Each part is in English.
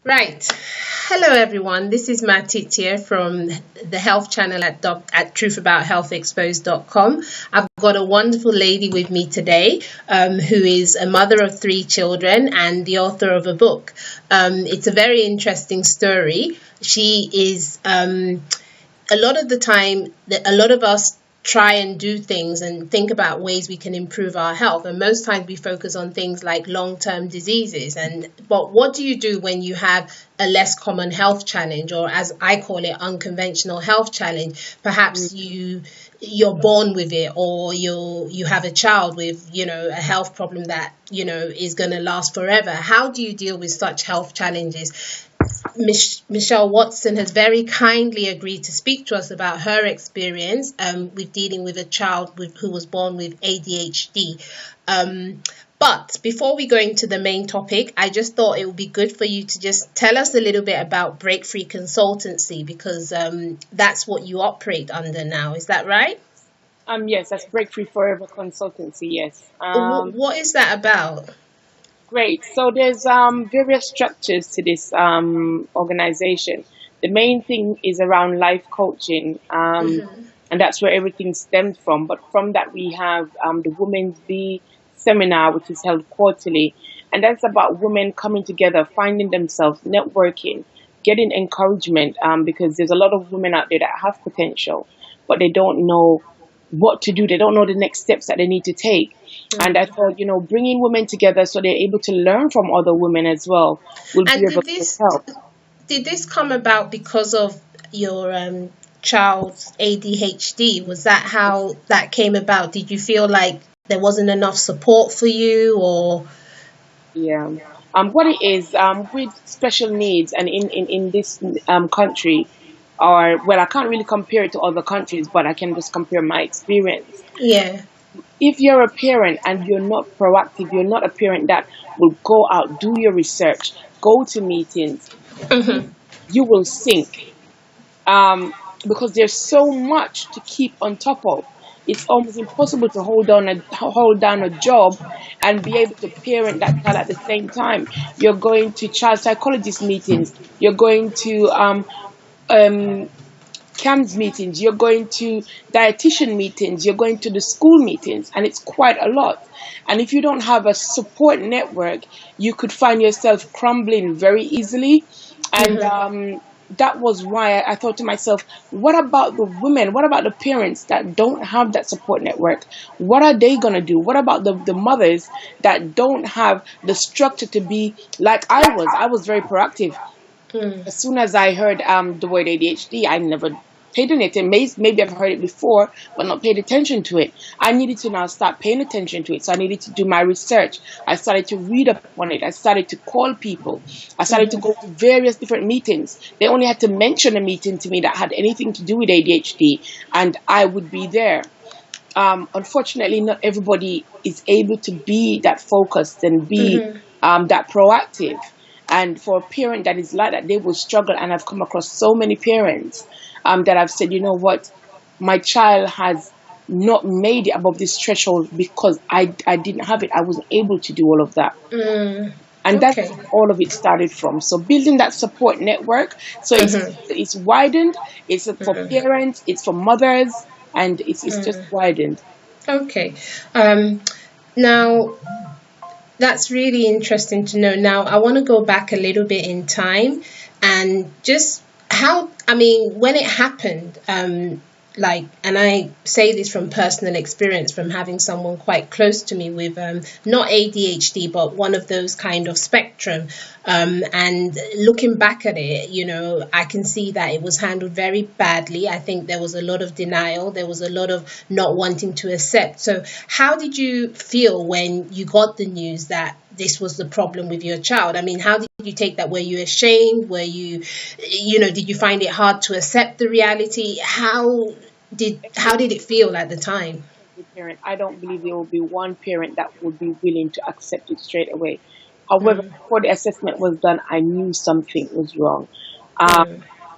Right. Hello, everyone. This is Titia from the Health Channel at truthabouthealthexposed.com. I've got a wonderful lady with me today who is a mother of three children and the author of a book. It's a very interesting story. She is a lot of the time, a lot of us try and do things and think about ways we can improve our health, and most times we focus on things like long-term diseases. But what do you do when you have a less common health challenge, or as I call it, unconventional health challenge? Perhaps you're born with it, or you have a child with a health problem that is going to last forever. How do you deal with such health challenges? Michelle Watson has very kindly agreed to speak to us about her experience with dealing with a child who was born with ADHD. But before we go into the main topic, I just thought it would be good for you to just tell us a little bit about Break Free Consultancy, because that's what you operate under now. Is that right? Yes, that's Break Free Forever Consultancy. Yes. What is that about? Great. So there's various structures to this organization. The main thing is around life coaching, and that's where everything stemmed from. But from that, we have the Women's Bee seminar, which is held quarterly, and that's about women coming together, finding themselves, networking, getting encouragement, because there's a lot of women out there that have potential, but they don't know what to do. They don't know the next steps that they need to take. And I thought, bringing women together so they're able to learn from other women as well will And be able to help. did this come about because of your child's ADHD? Was that how that came about? Did you feel like there wasn't enough support for you, or? Yeah. What it is, with special needs and in this country, or, well, I can't really compare it to other countries, but I can just compare my experience. Yeah. If you're a parent and you're not proactive, you're not a parent that will go out, do your research, go to meetings, you will sink. Because there's so much to keep on top of. It's almost impossible to hold down a job and be able to parent that child at the same time. You're going to child psychologist meetings. You're going to CAMS meetings. You're going to dietitian meetings. You're going to the school meetings, and it's quite a lot. And if you don't have a support network, you could find yourself crumbling very easily. And that was why I thought to myself, what about the women? What about the parents that don't have that support network? What are they going to do? What about the mothers that don't have the structure to be like I was? I was very proactive. As soon as I heard the word ADHD, I never paid attention. Maybe I've heard it before, but not paid attention to it. I needed to now start paying attention to it. So I needed to do my research. I started to read up on it. I started to call people. I started to go to various different meetings. They only had to mention a meeting to me that had anything to do with ADHD, and I would be there. Unfortunately, not everybody is able to be that focused and be that proactive. And for a parent that is like that, they will struggle. And I've come across so many parents that have said, you know what, my child has not made it above this threshold because I didn't have it. I wasn't able to do all of that. And that's Okay. where all of it started from. So building that support network. So it's widened. It's for parents. It's for mothers. And it's just widened. Okay. Now, that's really interesting to know. Now, I want to go back a little bit in time and just when it happened, and I say this from personal experience, from having someone quite close to me with not ADHD, but one of those kind of spectrum. And looking back at it, I can see that it was handled very badly. I think there was a lot of denial. There was a lot of not wanting to accept. So how did you feel when you got the news that this was the problem with your child? I mean, how did you take that? Were you ashamed? Were you, did you find it hard to accept the reality? How did it feel at the time? Parent, I don't believe there will be one parent that would be willing to accept it straight away. However, before the assessment was done, I knew something was wrong.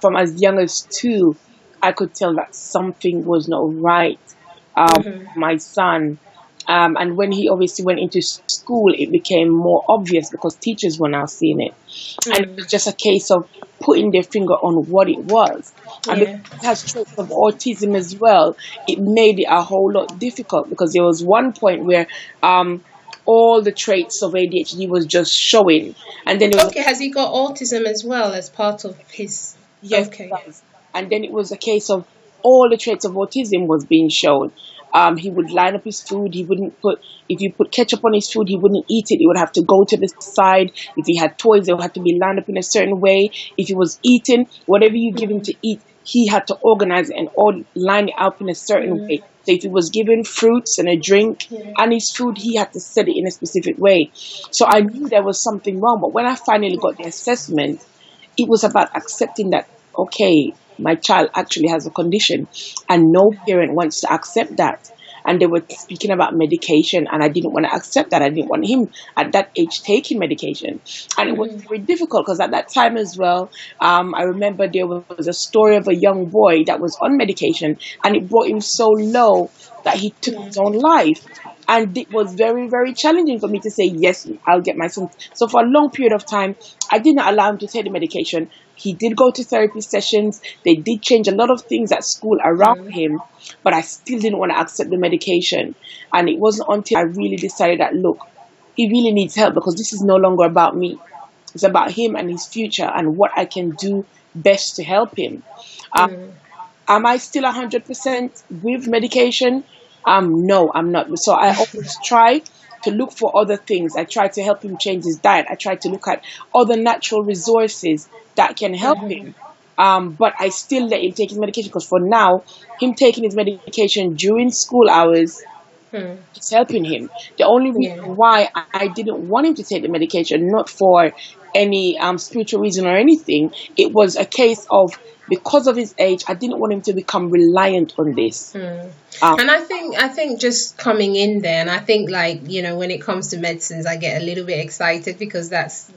From as young as 2, I could tell that something was not right. My son, And when he obviously went into school, it became more obvious because teachers were now seeing it. And it was just a case of putting their finger on what it was. And Yeah. because it has traits of autism as well, it made it a whole lot difficult, because there was one point where all the traits of ADHD was just showing. And then there was Okay, has he got autism as well as part of his? yes, it Okay. does. And then it was a case of all the traits of autism was being shown. He would line up his food. He wouldn't put, if you put ketchup on his food, he wouldn't eat it. He would have to go to the side. If he had toys, they would have to be lined up in a certain way. If he was eating, whatever you give him to eat, he had to organize it and all line it up in a certain way. So if he was given fruits and a drink and his food, he had to set it in a specific way. So I knew there was something wrong. But when I finally got the assessment, it was about accepting that, okay, my child actually has a condition, and no parent wants to accept that. And they were speaking about medication, and I didn't want to accept that. I didn't want him at that age taking medication. And it was very difficult because at that time as well, I remember there was a story of a young boy that was on medication, and it brought him so low that he took his own life. And it was very, very challenging for me to say, yes, I'll get my son. So for a long period of time, I did not allow him to take the medication. He did go to therapy sessions. They did change a lot of things at school around him, but I still didn't want to accept the medication. And it wasn't until I really decided that, look, he really needs help, because this is no longer about me. It's about him and his future and what I can do best to help him. Am I still 100% with medication? No, I'm not. So I always try to look for other things. I try to help him change his diet. I try to look at other natural resources that can help him. But I still let him take his medication, because for now, him taking his medication during school hours, it's helping him. The only reason why I didn't want him to take the medication, not for any spiritual reason or anything, it was a case of, because of his age, I didn't want him to become reliant on this. And I think just coming in there, and I think, like, when it comes to medicines, I get a little bit excited because that's,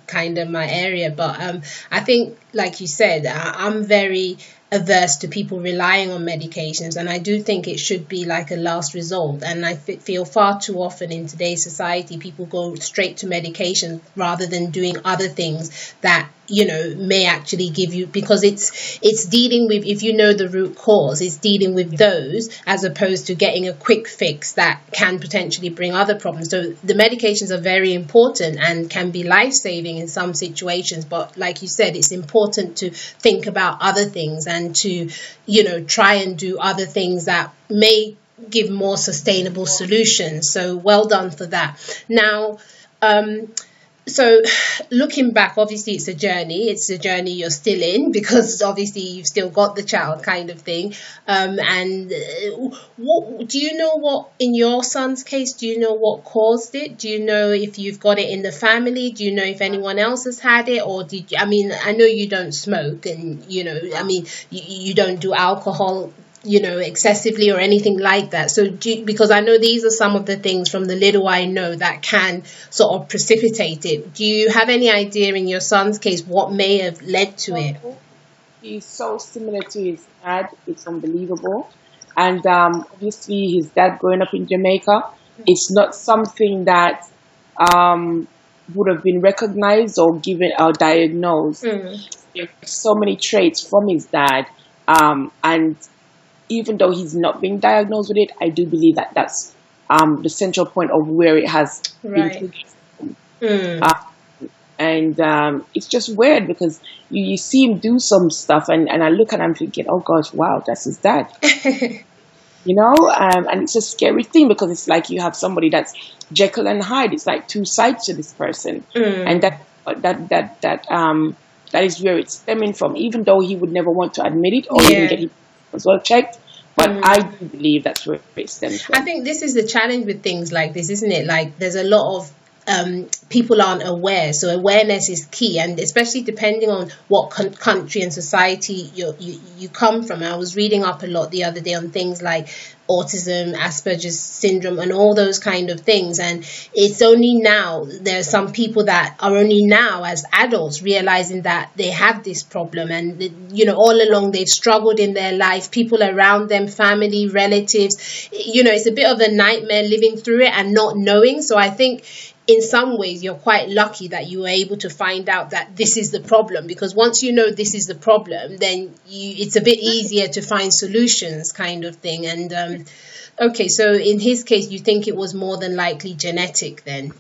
kind of my area. But I think, like you said, I'm very averse to people relying on medications, and I do think it should be like a last resort. And I feel far too often in today's society, people go straight to medication rather than doing other things that may actually give you, because it's dealing with, if you know the root cause, it's dealing with those, as opposed to getting a quick fix that can potentially bring other problems. So the medications are very important and can be life-saving in some situations, but like you said, it's important to think about other things and to try and do other things that may give more sustainable solutions. So well done for that. Now, so looking back, obviously it's a journey you're still in, because obviously you've still got the child, kind of thing. And what do you know, what in your son's case, do you know what caused it? Do you know if you've got it in the family? Do you know if anyone else has had it? Or I know you don't smoke, and you don't do alcohol excessively or anything like that. So because I know these are some of the things, from the little I know, that can sort of precipitate it. Do you have any idea in your son's case what may have led to it? He's so similar to his dad. It's unbelievable. And obviously his dad growing up in Jamaica, it's not something that would have been recognized or given or diagnosed. There's so many traits from his dad. And even though he's not being diagnosed with it, I do believe that that's the central point of where it has been. And it's just weird, because you see him do some stuff, and I look at him thinking, oh gosh, wow, that's his dad. And it's a scary thing, because it's like you have somebody that's Jekyll and Hyde. It's like two sides to this person. And that is where it's stemming from, even though he would never want to admit it or even get it as well checked. But I do believe that's where it stems from. I think this is the challenge with things like this, isn't it? Like, there's a lot of people aren't aware. So awareness is key, and especially depending on what country and society you come from. I was reading up a lot the other day on things like autism, Asperger's syndrome, and all those kind of things. And it's only now there are some people that are only now as adults realizing that they have this problem, and all along they've struggled in their life. People around them, family, relatives, it's a bit of a nightmare living through it and not knowing. So I think in some ways you're quite lucky that you were able to find out that this is the problem, because once you know this is the problem, then it's a bit easier to find solutions, kind of thing. And okay, so in his case you think it was more than likely genetic then?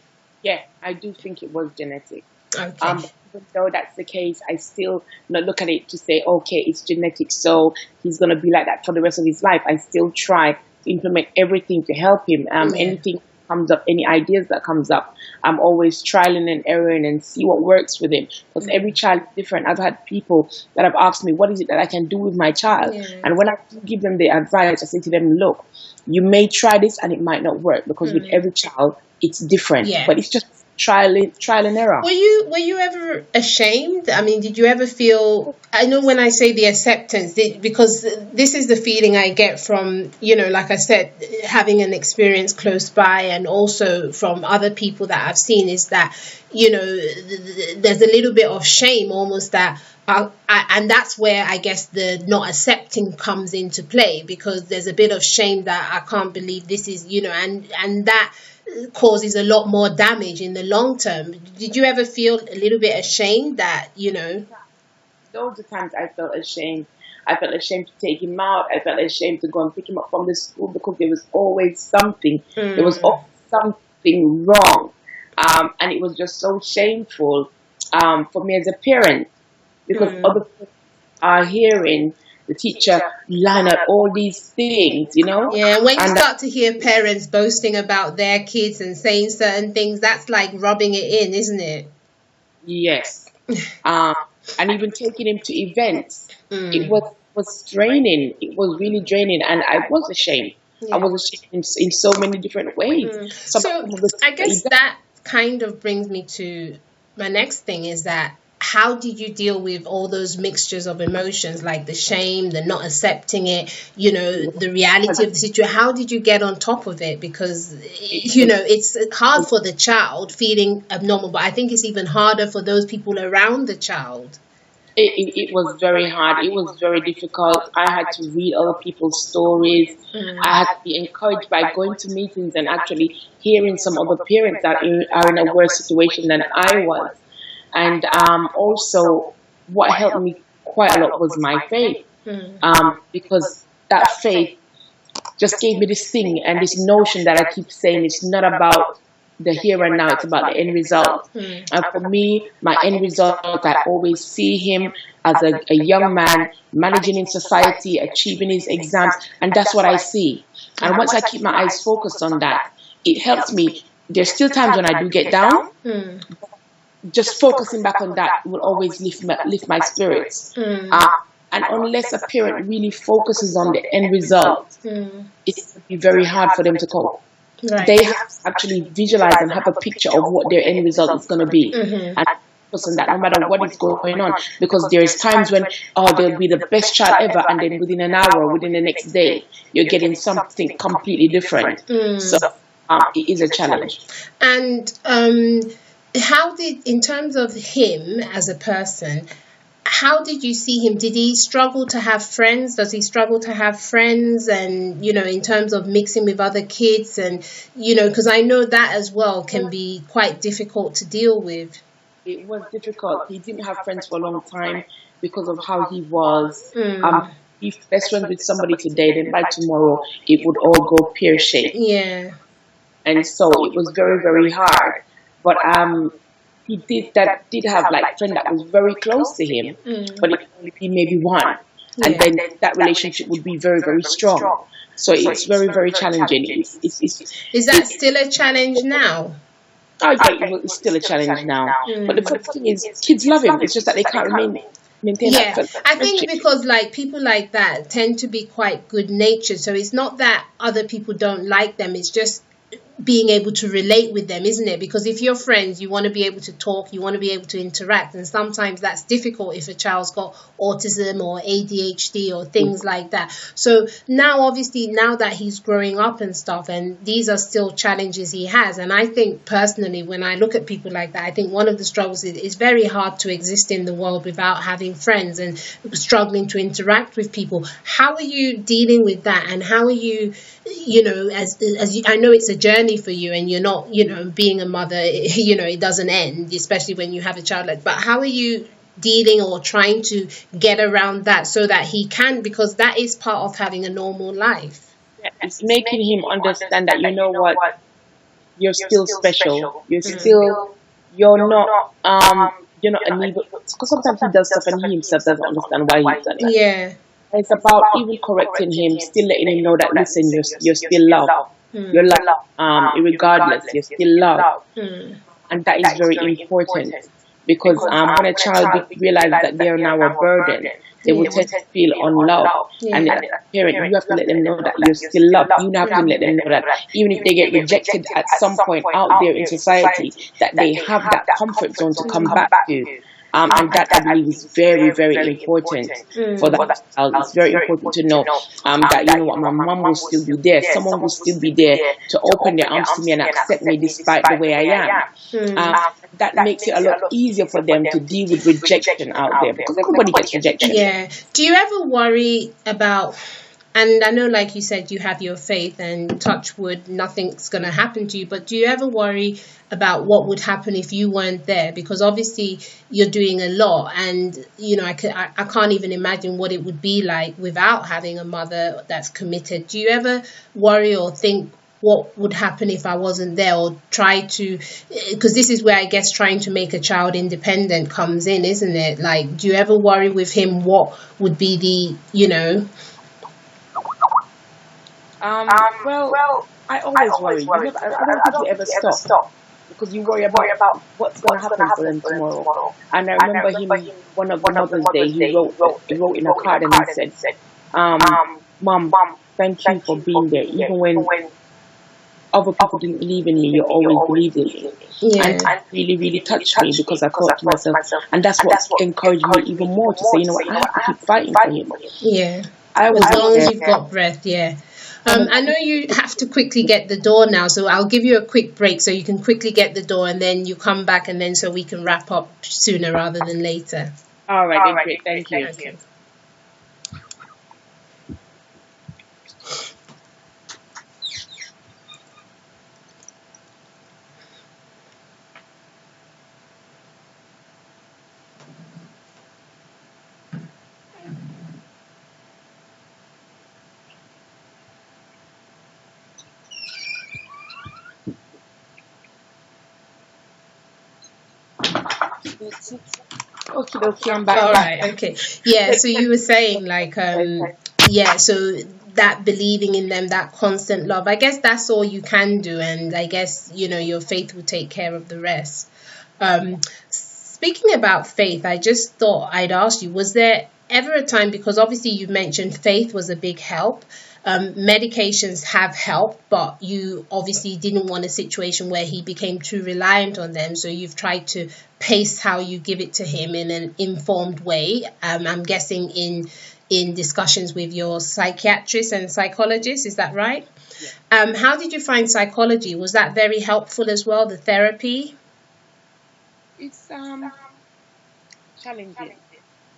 Yeah, I do think it was genetic. Okay. Even though that's the case, I still not look at it to say, okay, it's genetic, so he's going to be like that for the rest of his life. I still try to implement everything to help him. Anything comes up, any ideas that comes up, I'm always trialing and erroring and see what works with him, because every child is different. I've had people that have asked me, what is it that I can do with my child? And when I give them the advice, I say to them, look, you may try this and it might not work, because with every child it's different. But it's just trial and error. Were you ever ashamed? I mean, did you ever feel, I know when I say the acceptance, because this is the feeling I get from, like I said, having an experience close by, and also from other people that I've seen, is that, there's a little bit of shame almost, that and that's where I guess the not accepting comes into play, because there's a bit of shame that I can't believe this is, and that causes a lot more damage in the long term. Did you ever feel a little bit ashamed that, Those are times I felt ashamed. I felt ashamed to take him out. I felt ashamed to go and pick him up from the school, because there was always something. There was always something wrong. And it was just so shameful for me as a parent, because other people are hearing the teacher line up all these things, Yeah, when you start to hear parents boasting about their kids and saying certain things, that's like rubbing it in, isn't it? Yes. And even taking him to events, it was draining. It was really draining, and I was ashamed. I was ashamed in so many different ways. So I guess that kind of brings me to my next thing, is that how did you deal with all those mixtures of emotions, like the shame, the not accepting it, the reality of the situation? How did you get on top of it? Because, it's hard for the child feeling abnormal, but I think it's even harder for those people around the child. It was very hard. It was very difficult. I had to read other people's stories. I had to be encouraged by going to meetings and actually hearing some other parents that are in a worse situation than I was. And also, what helped me quite a lot was my faith, because that faith just gave me this thing and this notion that I keep saying, it's not about the here and now, it's about the end result. And for me, my end result, I always see him as a young man managing in society, achieving his exams, and that's what I see. And once I keep my eyes focused on that, it helps me. There's still times when I do get down. Just focusing back on that will always lift my spirits. And unless a parent really focuses on the end result, it will be very hard for them to cope. Right. They have to actually visualize and have a picture of what their end result is going to be. And focus on that no matter what is going on. Because there is times when, they'll be the best child ever, and then within an hour, within the next day, you're getting something completely different. So it is a challenge. And how did, in terms of him as a person, how did you see him? Did he struggle to have friends? Does he struggle to have friends? And, in terms of mixing with other kids, and, because I know that as well can be quite difficult to deal with. It was difficult. He didn't have friends for a long time because of how he was. If best friends with somebody today, then by tomorrow it would all go pear-shaped. Yeah. And so it was very, very hard. But he did have like a friend that was very close to him, but it could only be maybe one. And then that relationship would be very, very strong. So it's very, very challenging. Is that still a challenge now? It's still a challenge now. But the first thing is, kids love him. It's just that they can't maintain that friendship. I think because people like that tend to be quite good natured. So it's not that other people don't like them. It's just being able to relate with them, isn't it? Because if you're friends, you want to be able to talk, you want to be able to interact, and sometimes that's difficult if a child's got autism or ADHD or things like that. So now, obviously, now that he's growing up and stuff, and these are still challenges he has, and I think personally, when I look at people like that, I think one of the struggles is it's very hard to exist in the world without having friends and struggling to interact with people. How are you dealing with that, and how are you, as you, I know it's a journey for you, and you're not, being a mother, it doesn't end, especially when you have a child but how are you dealing or trying to get around that so that he can, because that is part of having a normal life? It's making him understand that, you know what, you're still special. You're not an evil, because sometimes he does stuff and he himself doesn't understand why he's done it. Yeah. It's about even correcting him, still letting him know that, listen, you're still loved. You're loved, regardless, you're still loved. And that is very important, because when a child realizes that they are now a burden, they will tend to feel unloved. And as a parent, you have to let them know that you're still loved. You have to let them know that even if they get rejected at some point out there in society, that they have that comfort zone to come back to. And that, I believe, is very, very important for that child. It's very important to know that, you know what, my mom will still be there. Someone will still be there to open their arms to me and accept me despite the way I am. That makes it a lot easier for them to deal with rejection out there, because everybody gets rejection. Yeah. Do you ever worry about, and I know, like you said, you have your faith and touch wood, nothing's going to happen to you, but do you ever worry about what would happen if you weren't there? Because obviously you're doing a lot, and, I can't even imagine what it would be like without having a mother that's committed. Do you ever worry or think, what would happen if I wasn't there, or try to, because this is where I guess trying to make a child independent comes in, isn't it? Like, do you ever worry with him what would be the, Well, I always worry. I don't think you ever stop, because you worry about what's going to happen to them tomorrow. And I remember him, one of the Mother's Day, he wrote in a card and he said, Mom, thank you for being there. Even when other people didn't believe in me, you always believed in me. Yeah. And it really, really touched me, because I thought to myself, and that's what encouraged me even more to say, you know what, I have to keep fighting for him. Yeah. As long as you've got breath, yeah. I know you have to quickly get the door now, so I'll give you a quick break so you can quickly get the door, and then you come back, and then so we can wrap up sooner rather than later. All right, great. Thank you. Okay. Okay, I'm back. All right, okay. Yeah, so you were saying, like, so that believing in them, that constant love, I guess that's all you can do, and I guess, your faith will take care of the rest. Speaking about faith, I just thought I'd ask you, was there ever a time, because obviously you've mentioned faith was a big help, medications have helped, but you obviously didn't want a situation where he became too reliant on them, so you've tried to pace how you give it to him in an informed way. I'm guessing in discussions with your psychiatrist and psychologist, is that right? Yeah. How did you find psychology? Was that very helpful as well, the therapy? It's challenging.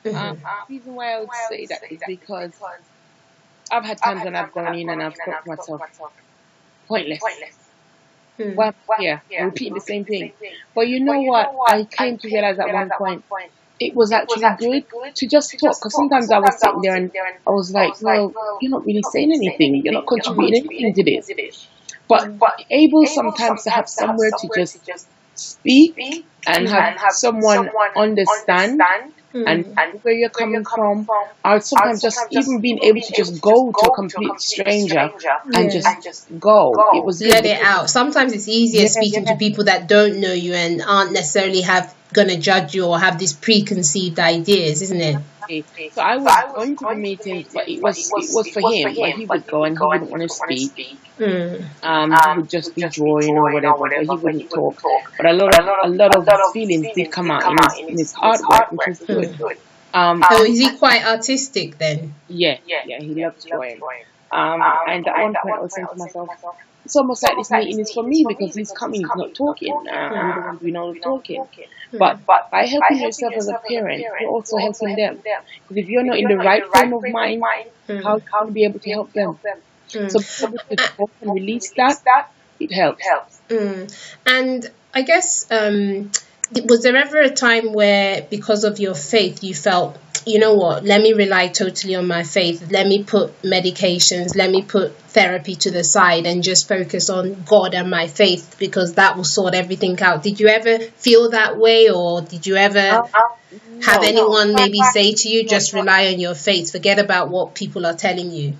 The reason why I would say that is because I've had times when I've gone in and I've thought to myself, pointless. Well, yeah, repeating the same thing. But you know what? I came to realize at one point, it was actually good to just talk. Because sometimes I was sitting there and I was like, well, you're not really saying anything. You're not contributing anything to this. But able sometimes to have somewhere to just speak and have someone understand and where you're coming from, or sometimes just even being able to just go to a complete stranger and just go. It was let it out. Sometimes it's easier speaking to people that don't know you and aren't necessarily gonna judge you or have these preconceived ideas, isn't it? Okay. So I was going to the meetings, but it was for him. But he would go and he wouldn't want to speak. Mm. He would just be drawing or whatever, but he wouldn't talk. But a lot of his feelings did come out in his artwork, which was good. So is he quite artistic then? Yeah, he loves drawing. And at one point I was saying to myself, it's almost like this meeting is for me because he's coming, he's not talking. I'm the one doing all the talking. But by helping yourself as a parent, you're also helping them. Because if you're not in the right frame of mind, how can you be able to help them? So being able to talk and release that, it helps. And I guess, was there ever a time where, because of your faith, you felt, you know what, let me rely totally on my faith. Let me put medications, let me put therapy to the side and just focus on God and my faith because that will sort everything out. Did you ever feel that way, or did you ever have anyone maybe say to you, just rely on your faith, forget about what people are telling you?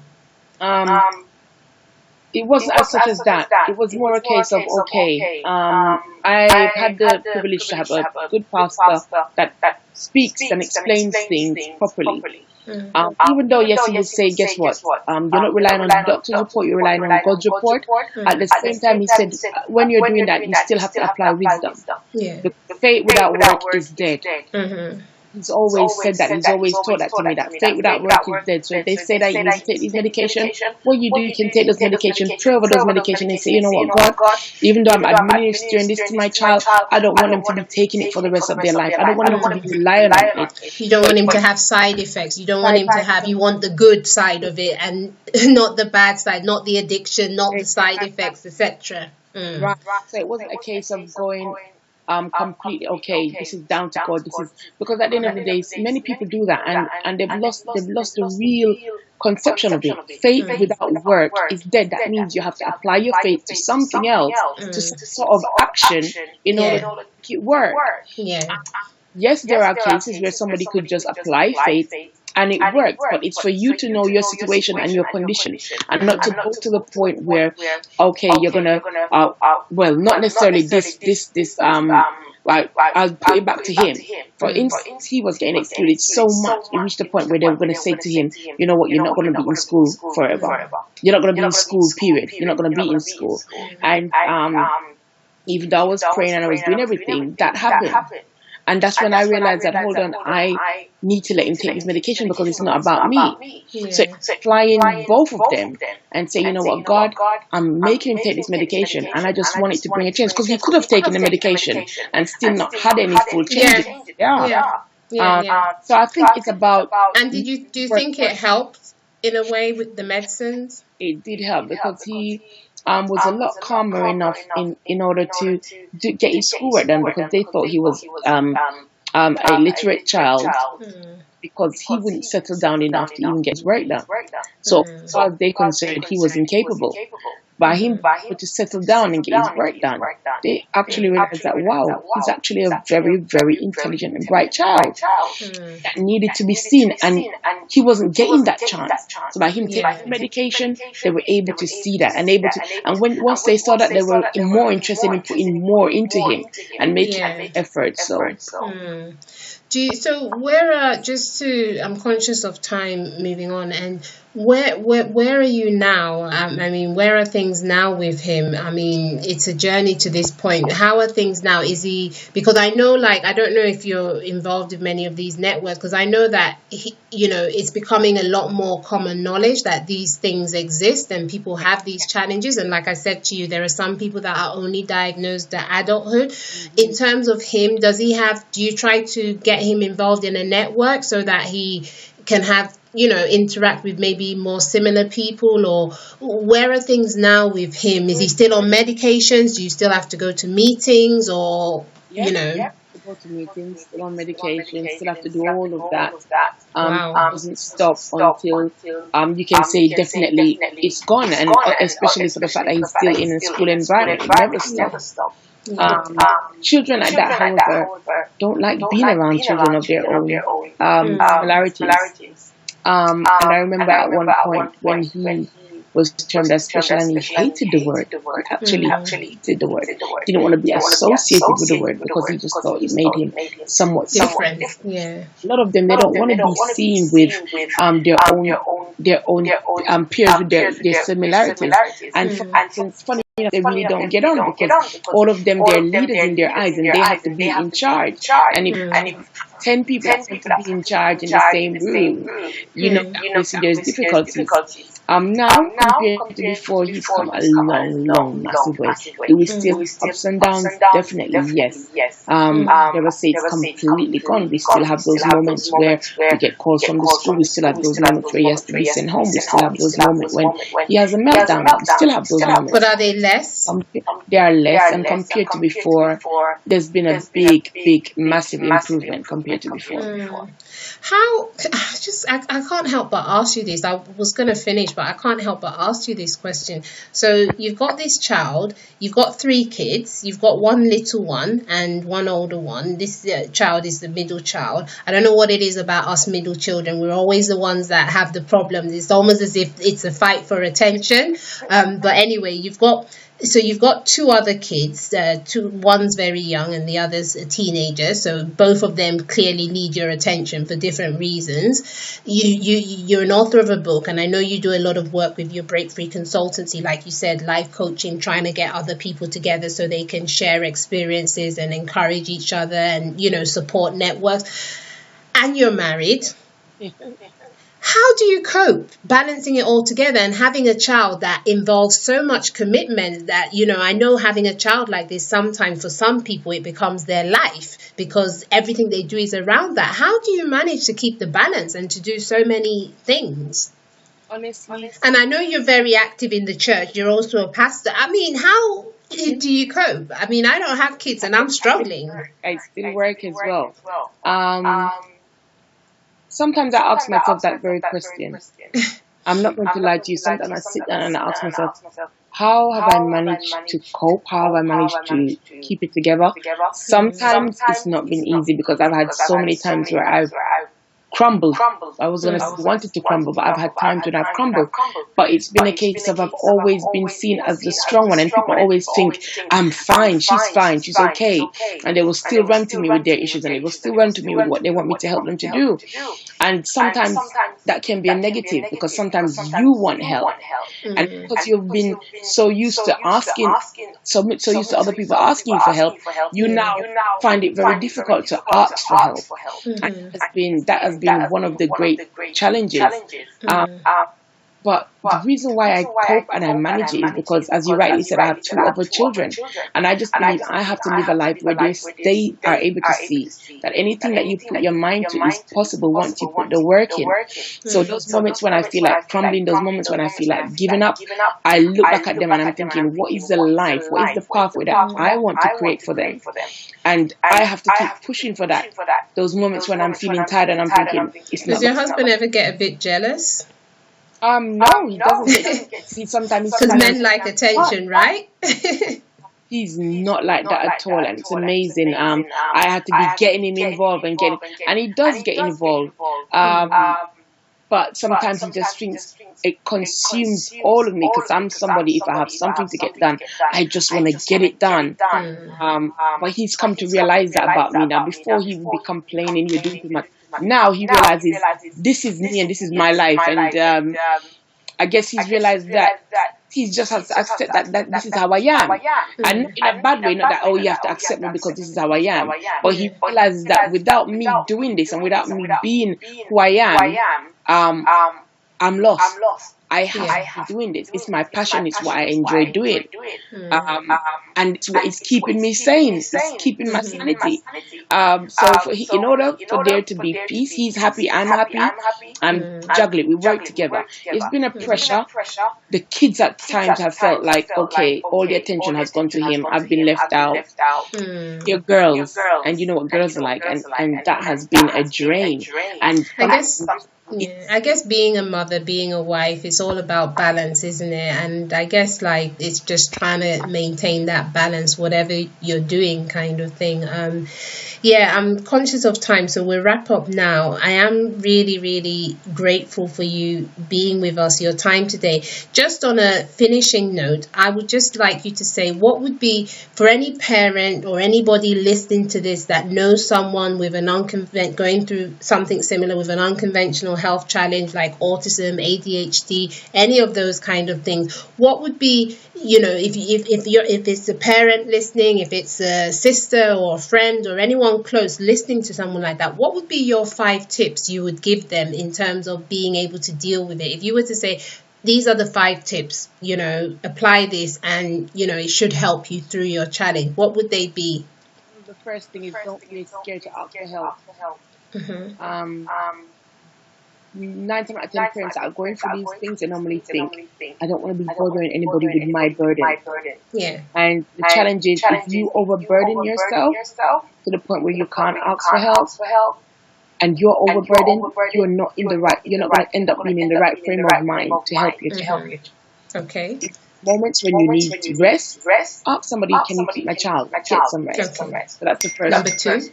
It wasn't as such as that. It was more a case of, okay, I had the privilege to have a good pastor that speaks and explains things properly. Even though, yes, he would say, guess what? You're not relying on the doctor's report, you're relying on God's report. At the same time, he said, when you're doing that, you still have to apply wisdom. Yeah. The faith without work is dead. He's always said that. He's always taught that to me, that faith without work is dead. So if they say that you need to take these medication, what you do, you can take those medication, pray over those medication and say, you know what, God, even though I'm administering this to my child, I don't want them to be taking it for the rest of their life. I don't want them to be relying on it. You don't want him to have side effects. You don't want him to have, you want the good side of it and not the bad side, not the addiction, not the side effects, etc. Right. So it wasn't a case of going completely, okay, this is down to God, this is, because at the end of the day, many people do that and they've lost the real conception of it. Faith without work is dead. That means you have to apply your faith to something else, to some sort of action in order to make it work. Yes, there are cases where somebody could just apply faith and it works, but it's for you to know your situation and your condition, and not to go to the point where, okay, you're gonna, well, not necessarily like, I'll put it back to him. For instance, he was getting excluded so much, it reached the point where they were going to say to him, you know what, you're not going to be in school forever. You're not going to be in school, period. You're not going to be in school. And even though I was praying and I was doing everything, that happened. And that's when I realized that, hold on, I need to let him take his medication because it's not about me. So applying both of them and say, you know what, God, I'm making him take this medication and I just want it to bring a change. Because he could have taken the medication and still not had any full changes. So I think it's about... And do you think it helped in a way with the medicines? It did help because he... was a lot calmer enough in order to get his schoolwork done, because they thought he was a literate child because he wouldn't settle down enough to even get his work done. So as far as they're concerned, he was incapable. By him to settle down and get his work done, they actually realized that, wow, he's actually a very, very intelligent and bright child that needed to be seen, and he wasn't getting that chance. So by him taking medication, they were able to see that and once they saw that, they were more interested in putting more into him and making an effort. So where I'm conscious of time moving on, and where are you now? I mean, where are things now with him? I mean, it's a journey to this point. How are things now? Is he, because I know, like, I don't know if you're involved in many of these networks, because I know that it's becoming a lot more common knowledge that these things exist and people have these challenges. And like I said to you, there are some people that are only diagnosed at adulthood. In terms of him, do you try to get him involved in a network so that he can have, interact with maybe more similar people? Or where are things now with him? Is he still on medications? Do you still have to go to meetings, or go to meetings, still on medication, still have to do all of that. Doesn't stop until you can say definitely it's gone, and especially for the fact that he's still in a school environment, it never stops. Children like that, however, don't like being around children of their own similarities. And I remember at one point when he was termed as special, and he hated the word. He actually hated the word. Didn't want to be associated with the word because he just thought it made him somewhat different. Yeah. A lot of them, they don't want to be seen with their own peers with their similarities. And for instance, funny enough, they really don't get on because all of them, they're leaders in their eyes, and they have to be in charge. And if 10 people are going to be in charge in the same room, obviously there's difficulties. Now, compared to before, he's come a long, massive way. Do we still have ups and downs? Definitely, yes. Never say it's completely gone. We still have those moments where we get calls from the school. We still have those moments where he has to be sent home. We still have those moments when he has a meltdown. We still have those moments. But are they less? They are less, and compared to before, there's been a big, massive improvement compared to before. How, I can't help but ask you this. I was going to finish, but I can't help but ask you this question. So you've got this child, you've got 3 kids, you've got one little one and one older one. This child is the middle child. I don't know what it is about us middle children. We're always the ones that have the problems. It's almost as if it's a fight for attention. But anyway, you've got 2 other kids. One's very young and the other's a teenager. So both of them clearly need your attention for different reasons. You're an author of a book, and I know you do a lot of work with your Breakthrough consultancy, like you said, life coaching, trying to get other people together so they can share experiences and encourage each other and, support networks. And you're married. How do you cope balancing it all together and having a child that involves so much commitment that, I know having a child like this, sometimes for some people it becomes their life because everything they do is around that. How do you manage to keep the balance and to do so many things? Honestly. And I know you're very active in the church. You're also a pastor. I mean, how do you cope? I mean, I don't have kids and I'm struggling. I still work as well. Sometimes I ask myself that very question. I'm not going to lie to you. Sometimes I sit down and I ask myself, how have I managed to cope? How have I managed to keep it together? Sometimes it's not been easy because I've had so many times where I've crumbled. I was going to wanted to crumble, but I've had time to not crumble. But it's been a case of I've always been seen as the strong one, and people always think I'm fine, she's okay, and they will still run to me with their issues, and they will still run to me with what they want me to help them to do. And sometimes that can be a negative because sometimes you want help, and because you've been so used to asking, so used to other people asking for help, you now find it very difficult to ask for help. And that has been one of the great challenges. But the reason why I cope and I manage it is because, as you rightly said, I have 2 other children. And I just believe I have to live a life where they are able to see that anything that you put your mind to is possible once you put the work in. So those moments when I feel like crumbling, those moments when I feel like giving up, I look back at them and I'm thinking, what is the life? What is the pathway that I want to create for them? And I have to keep pushing for that. Those moments when I'm feeling tired and I'm thinking, it's not. Does your husband ever get a bit jealous? No, he doesn't. See, sometimes because men like attention, right? He's not like that at all, and it's amazing. I had to be getting him involved and he does get involved. But sometimes he just thinks it consumes all of me because I'm somebody, if I have something to get done, I just want to get it done. But he's come to realize that about me now. Before he would be complaining, you're doing too much. Now he realizes this is me and this is my life, and I guess he's realized that he just has to accept that this is how I am, and in a bad way, not that you have to accept me because this is how I am, but he realizes that without me doing this and without me being who I am, I'm lost. I have to be doing this. It's my passion. It's what I enjoy doing. And it's what is keeping me sane. It's keeping my sanity. So in order for there to be peace, he's happy, I'm happy, and juggling. We work together. It's been a pressure. The kids at times have felt like, okay, all the attention has gone to him. I've been left out. You're girls, and you know what girls are like, and that has been a drain. And I guess Yeah, I guess being a mother, being a wife, it's all about balance, isn't it? And I guess like it's just trying to maintain that balance, whatever you're doing, kind of thing. Yeah, I'm conscious of time, so we'll wrap up now. I am really, really grateful for you being with us, your time today. Just on a finishing note, I would just like you to say what would be for any parent or anybody listening to this that knows someone with an going through something similar with an unconventional health challenge like autism, ADHD, any of those kind of things. What would be, if it's a parent listening, if it's a sister or a friend or anyone close listening to someone like that, what would be your 5 tips you would give them in terms of being able to deal with it? If you were to say, these are the 5 tips, apply this and, it should help you through your challenge, what would they be? The first thing is don't be scared to ask for help. Mm-hmm. 9 times out of 10 parents that are going through these things, they normally think, I don't want to be bothering anybody with my burden. Yeah. And the challenge is if you overburden yourself to the point where you can't ask for help, and you're overburdened, you're not going to end up being in the right frame of mind to help your child. Okay. Moments when you need to rest, ask somebody, can you keep my child? Get some rest. Okay. So that's the first. Number 2.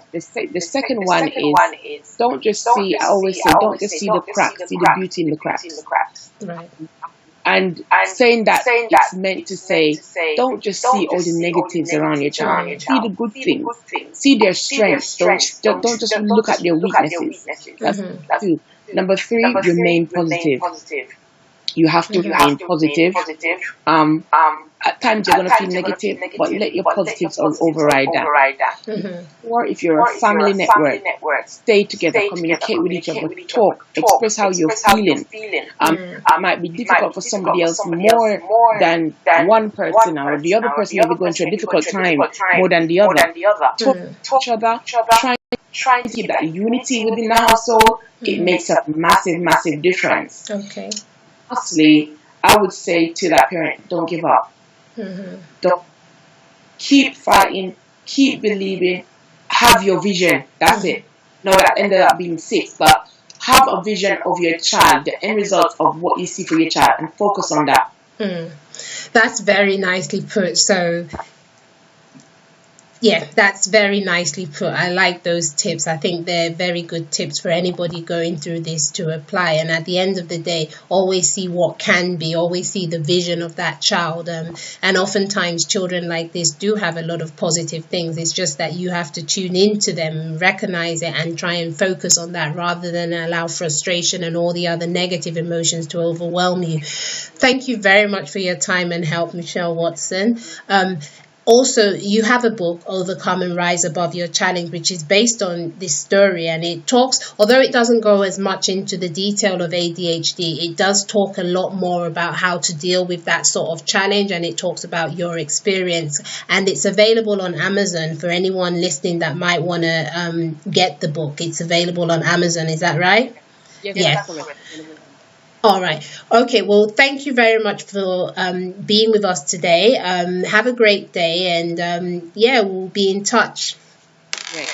The second one is don't just see, I always say, don't just see the cracks, see the beauty in the cracks. Right. And saying that, it's meant to say, don't just see all the negatives around your child. See the good things. See their strengths. Don't just look at their weaknesses. That's 2. Number 3, remain positive. You have to remain positive. At times you're going to feel negative, but let your positives override that. Or if you're a family network, stay together, communicate with each other, talk, express how you're feeling. It might be difficult for somebody else more than one person, or the other person may be going through a difficult time more than the other. Talk to each other, try to keep that unity within the household. It makes a massive, massive difference. Okay. Lastly, I would say to that parent, don't give up. Don't keep fighting, keep believing, have your vision. That's it. No, that ended up being 6, but have a vision of your child, the end result of what you see for your child, and focus on that. That's very nicely put. So yeah, that's very nicely put. I like those tips. I think they're very good tips for anybody going through this to apply. And at the end of the day, always see what can be, always see the vision of that child. And oftentimes children like this do have a lot of positive things. It's just that you have to tune into them, recognize it, and try and focus on that rather than allow frustration and all the other negative emotions to overwhelm you. Thank you very much for your time and help, Michelle Watson. Also, you have a book, Overcome and Rise Above Your Challenge, which is based on this story, and it talks, although it doesn't go as much into the detail of ADHD, it does talk a lot more about how to deal with that sort of challenge, and it talks about your experience, and it's available on Amazon for anyone listening that might want to get the book. It's available on Amazon, is that right? Yes. All right. Okay. Well, thank you very much for being with us today. Have a great day, and we'll be in touch.